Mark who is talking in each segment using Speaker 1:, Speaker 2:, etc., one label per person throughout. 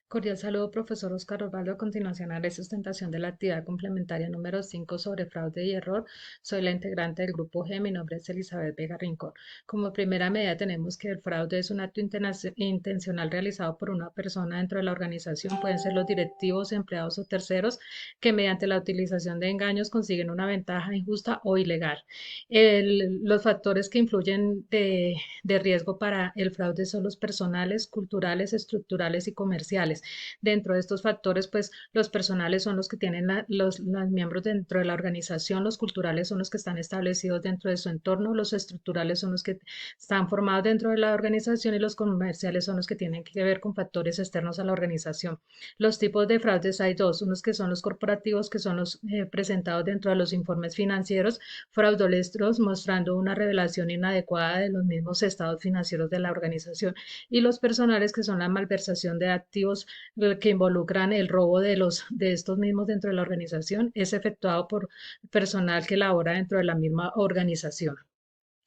Speaker 1: Cordial saludo, profesor Oscar Osvaldo. A continuación, haré sustentación de la actividad complementaria número 5 sobre fraude y error. Soy la integrante del grupo G. Mi nombre es Elizabeth Vega Rincón. Como primera medida, tenemos que el fraude es un acto intencional realizado por una persona dentro de la organización. Pueden ser los directivos, empleados o terceros que mediante la utilización de engaños consiguen una ventaja injusta o ilegal. Los factores que influyen de riesgo para el fraude son los personales, culturales, estructurales y comerciales. Dentro de estos factores, pues los personales son los que tienen los miembros dentro de la organización, los culturales son los que están establecidos dentro de su entorno, los estructurales son los que están formados dentro de la organización y los comerciales son los que tienen que ver con factores externos a la organización. Los tipos de fraudes hay dos, unos que son los corporativos, que son los presentados dentro de los informes financieros, fraudulentos mostrando una revelación inadecuada de los mismos estados financieros de la organización, y los personales, que son la malversación de activos que involucran el robo de estos mismos dentro de la organización, es efectuado por personal que labora dentro de la misma organización.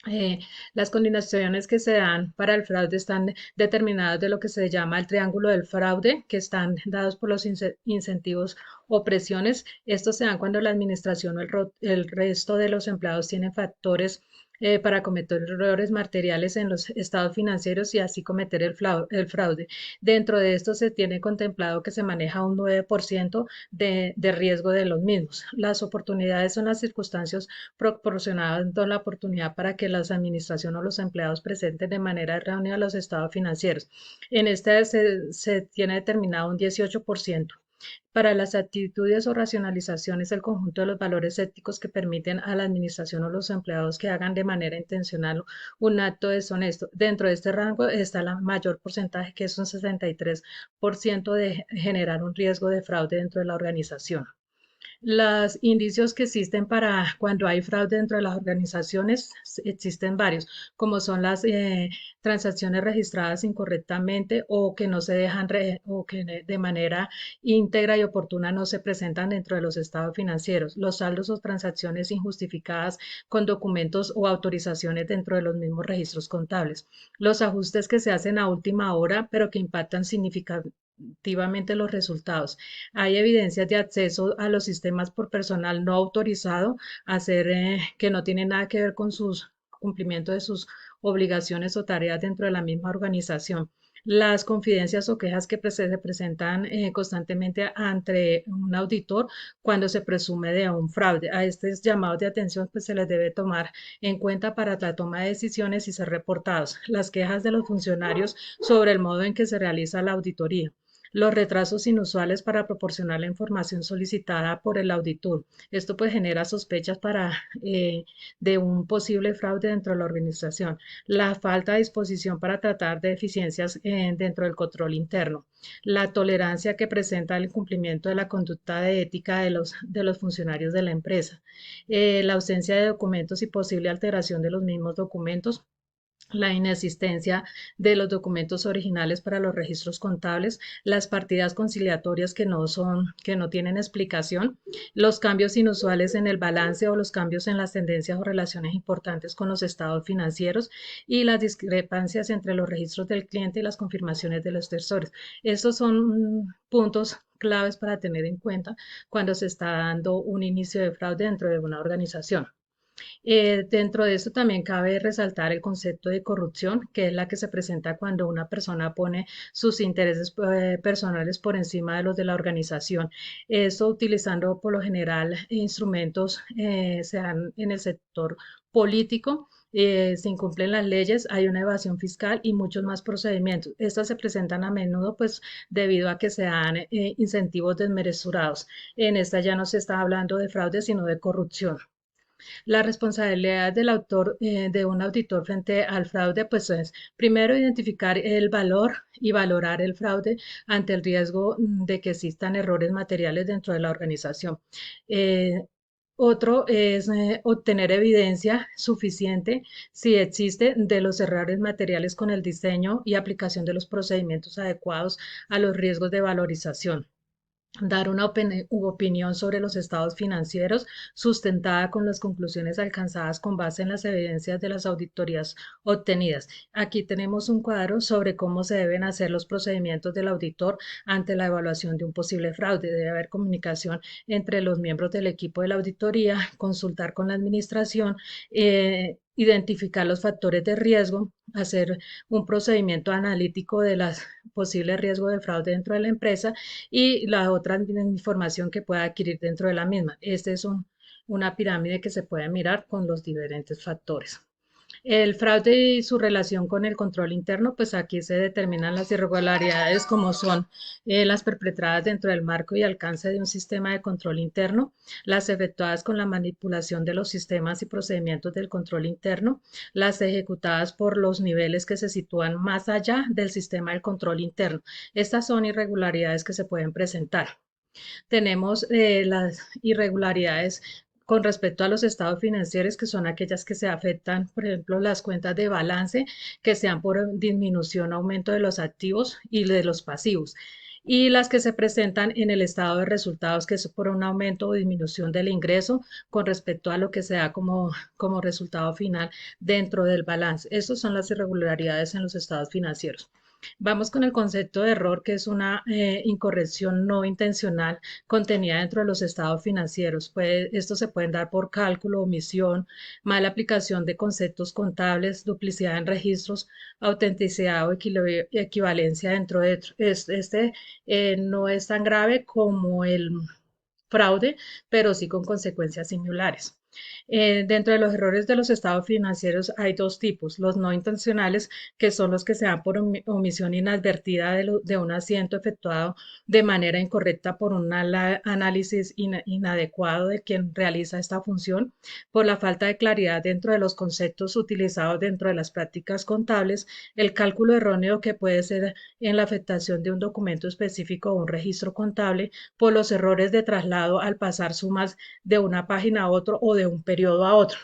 Speaker 1: Eh, las condiciones que se dan para el fraude están determinadas de lo que se llama el triángulo del fraude, que están dados por los incentivos o presiones. Estos se dan cuando la administración o el resto de los empleados tienen factores para cometer errores materiales en los estados financieros y así cometer el fraude. Dentro de esto se tiene contemplado que se maneja un 9% de riesgo de los mismos. Las oportunidades son las circunstancias proporcionando la oportunidad para que las administraciones o los empleados presenten de manera errónea los estados financieros. En este se tiene determinado un 18%. Para las actitudes o racionalizaciones, el conjunto de los valores éticos que permiten a la administración o los empleados que hagan de manera intencional un acto deshonesto. Dentro de este rango está el mayor porcentaje, que es un 63% de generar un riesgo de fraude dentro de la organización. Los indicios que existen para cuando hay fraude dentro de las organizaciones existen varios, como son las transacciones registradas incorrectamente o que no se dejan o que de manera íntegra y oportuna no se presentan dentro de los estados financieros, los saldos o transacciones injustificadas con documentos o autorizaciones dentro de los mismos registros contables, los ajustes que se hacen a última hora pero que impactan significativamente los resultados. Hay evidencias de acceso a los sistemas por personal no autorizado, hacer que no tiene nada que ver con sus cumplimiento de sus obligaciones o tareas dentro de la misma organización. Las confidencias o quejas que se presentan constantemente ante un auditor cuando se presume de un fraude. A estos llamados de atención pues se les debe tomar en cuenta para la toma de decisiones y ser reportados. Las quejas de los funcionarios sobre el modo en que se realiza la auditoría, los retrasos inusuales para proporcionar la información solicitada por el auditor. Esto pues genera sospechas de un posible fraude dentro de la organización. La falta de disposición para tratar de deficiencias dentro del control interno. La tolerancia que presenta el cumplimiento de la conducta de ética de los funcionarios de la empresa. La ausencia de documentos y posible alteración de los mismos documentos, la inexistencia de los documentos originales para los registros contables, las partidas conciliatorias que no tienen explicación, los cambios inusuales en el balance o los cambios en las tendencias o relaciones importantes con los estados financieros y las discrepancias entre los registros del cliente y las confirmaciones de los terceros. Estos son puntos claves para tener en cuenta cuando se está dando un inicio de fraude dentro de una organización. Dentro de esto también cabe resaltar el concepto de corrupción, que es la que se presenta cuando una persona pone sus intereses personales por encima de los de la organización. Eso utilizando por lo general instrumentos, sean en el sector político, se incumplen las leyes, hay una evasión fiscal y muchos más procedimientos. Estas se presentan a menudo pues debido a que se dan incentivos desmesurados. En esta ya no se está hablando de fraude, sino de corrupción. La responsabilidad del autor, de un auditor frente al fraude, pues es primero identificar el valor y valorar el fraude ante el riesgo de que existan errores materiales dentro de la organización. Eh, Otro es obtener evidencia suficiente, si existe, de los errores materiales con el diseño y aplicación de los procedimientos adecuados a los riesgos de valorización. dar una opinión sobre los estados financieros sustentada con las conclusiones alcanzadas con base en las evidencias de las auditorías obtenidas. Aquí tenemos un cuadro sobre cómo se deben hacer los procedimientos del auditor ante la evaluación de un posible fraude. Debe haber comunicación entre los miembros del equipo de la auditoría, consultar con la administración, identificar los factores de riesgo, hacer un procedimiento analítico de las posibles riesgos de fraude dentro de la empresa y la otra información que pueda adquirir dentro de la misma. Este es una pirámide que se puede mirar con los diferentes factores. El fraude y su relación con el control interno, pues aquí se determinan las irregularidades como son las perpetradas dentro del marco y alcance de un sistema de control interno, las efectuadas con la manipulación de los sistemas y procedimientos del control interno, las ejecutadas por los niveles que se sitúan más allá del sistema del control interno. Estas son irregularidades que se pueden presentar. Tenemos las irregularidades con respecto a los estados financieros, que son aquellas que se afectan, por ejemplo, las cuentas de balance, que sean por disminución o aumento de los activos y de los pasivos. Y las que se presentan en el estado de resultados, que es por un aumento o disminución del ingreso con respecto a lo que se da como resultado final dentro del balance. Estas son las irregularidades en los estados financieros. Vamos con el concepto de error, que es una incorrección no intencional contenida dentro de los estados financieros. Estos se pueden dar por cálculo, omisión, mala aplicación de conceptos contables, duplicidad en registros, autenticidad o equivalencia dentro de este no es tan grave como el fraude, pero sí con consecuencias similares. Dentro de los errores de los estados financieros hay dos tipos: los no intencionales, que son los que se dan por omisión inadvertida de un asiento efectuado de manera incorrecta por un análisis inadecuado de quien realiza esta función, por la falta de claridad dentro de los conceptos utilizados dentro de las prácticas contables, el cálculo erróneo que puede ser en la afectación de un documento específico o un registro contable, por los errores de traslado al pasar sumas de una página a otro o de un periodo a otro.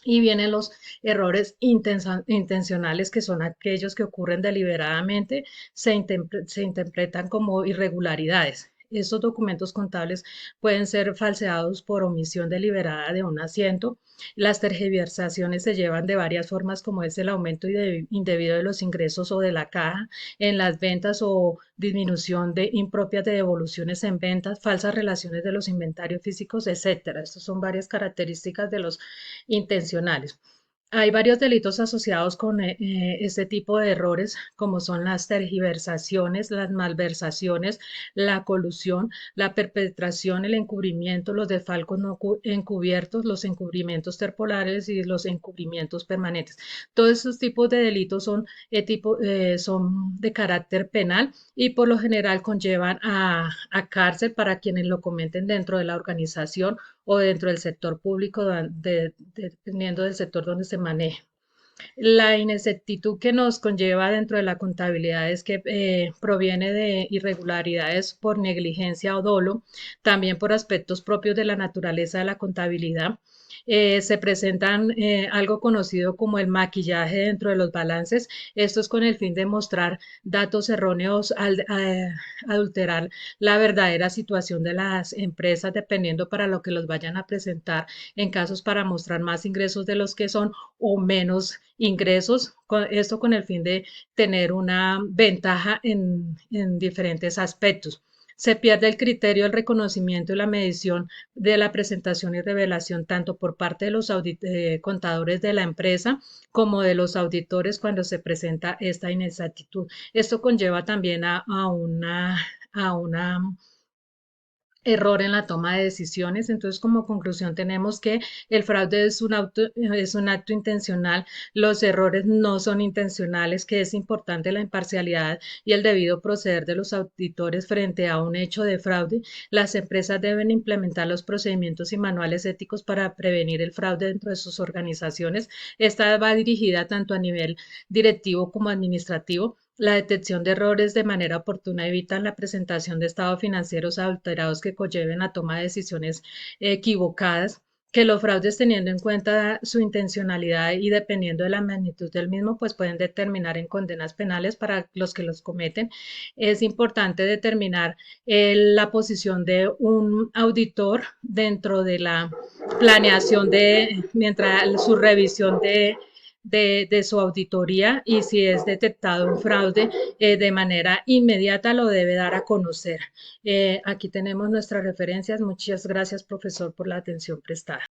Speaker 1: Y vienen los errores intencionales, que son aquellos que ocurren deliberadamente, se interpretan como irregularidades. Estos documentos contables pueden ser falseados por omisión deliberada de un asiento. Las tergiversaciones se llevan de varias formas, como es el aumento indebido de los ingresos o de la caja en las ventas, o disminución de impropias de devoluciones en ventas, falsas relaciones de los inventarios físicos, etcétera. Estas son varias características de los intencionales. Hay varios delitos asociados con este tipo de errores, como son las tergiversaciones, las malversaciones, la colusión, la perpetración, el encubrimiento, los desfalcos no encubiertos, los encubrimientos temporales y los encubrimientos permanentes. Todos estos tipos de delitos son de carácter penal y por lo general conllevan a cárcel para quienes lo cometen dentro de la organización o dentro del sector público, dependiendo del sector donde se maneje. La inexactitud que nos conlleva dentro de la contabilidad es que proviene de irregularidades por negligencia o dolo, también por aspectos propios de la naturaleza de la contabilidad. Se presentan algo conocido como el maquillaje dentro de los balances. Esto es con el fin de mostrar datos erróneos al adulterar la verdadera situación de las empresas, dependiendo para lo que los vayan a presentar, en casos para mostrar más ingresos de los que son o menos ingresos, esto con el fin de tener una ventaja en diferentes aspectos. Se pierde el criterio, el reconocimiento y la medición de la presentación y revelación tanto por parte de los contadores de la empresa como de los auditores cuando se presenta esta inexactitud. Esto conlleva también a una error en la toma de decisiones. Entonces, como conclusión, tenemos que el fraude es un acto intencional, los errores no son intencionales, que es importante la imparcialidad y el debido proceder de los auditores frente a un hecho de fraude. Las empresas deben implementar los procedimientos y manuales éticos para prevenir el fraude dentro de sus organizaciones. Esta va dirigida tanto a nivel directivo como administrativo. La detección de errores de manera oportuna evitan la presentación de estados financieros adulterados que conlleven a toma de decisiones equivocadas. que los fraudes, teniendo en cuenta su intencionalidad y dependiendo de la magnitud del mismo, pues pueden determinar en condenas penales para los que los cometen. Es importante determinar la posición de un auditor dentro de la planeación mientras su revisión de su auditoría, y si es detectado un fraude, de manera inmediata lo debe dar a conocer. Aquí tenemos nuestras referencias. Muchas gracias, profesor, por la atención prestada.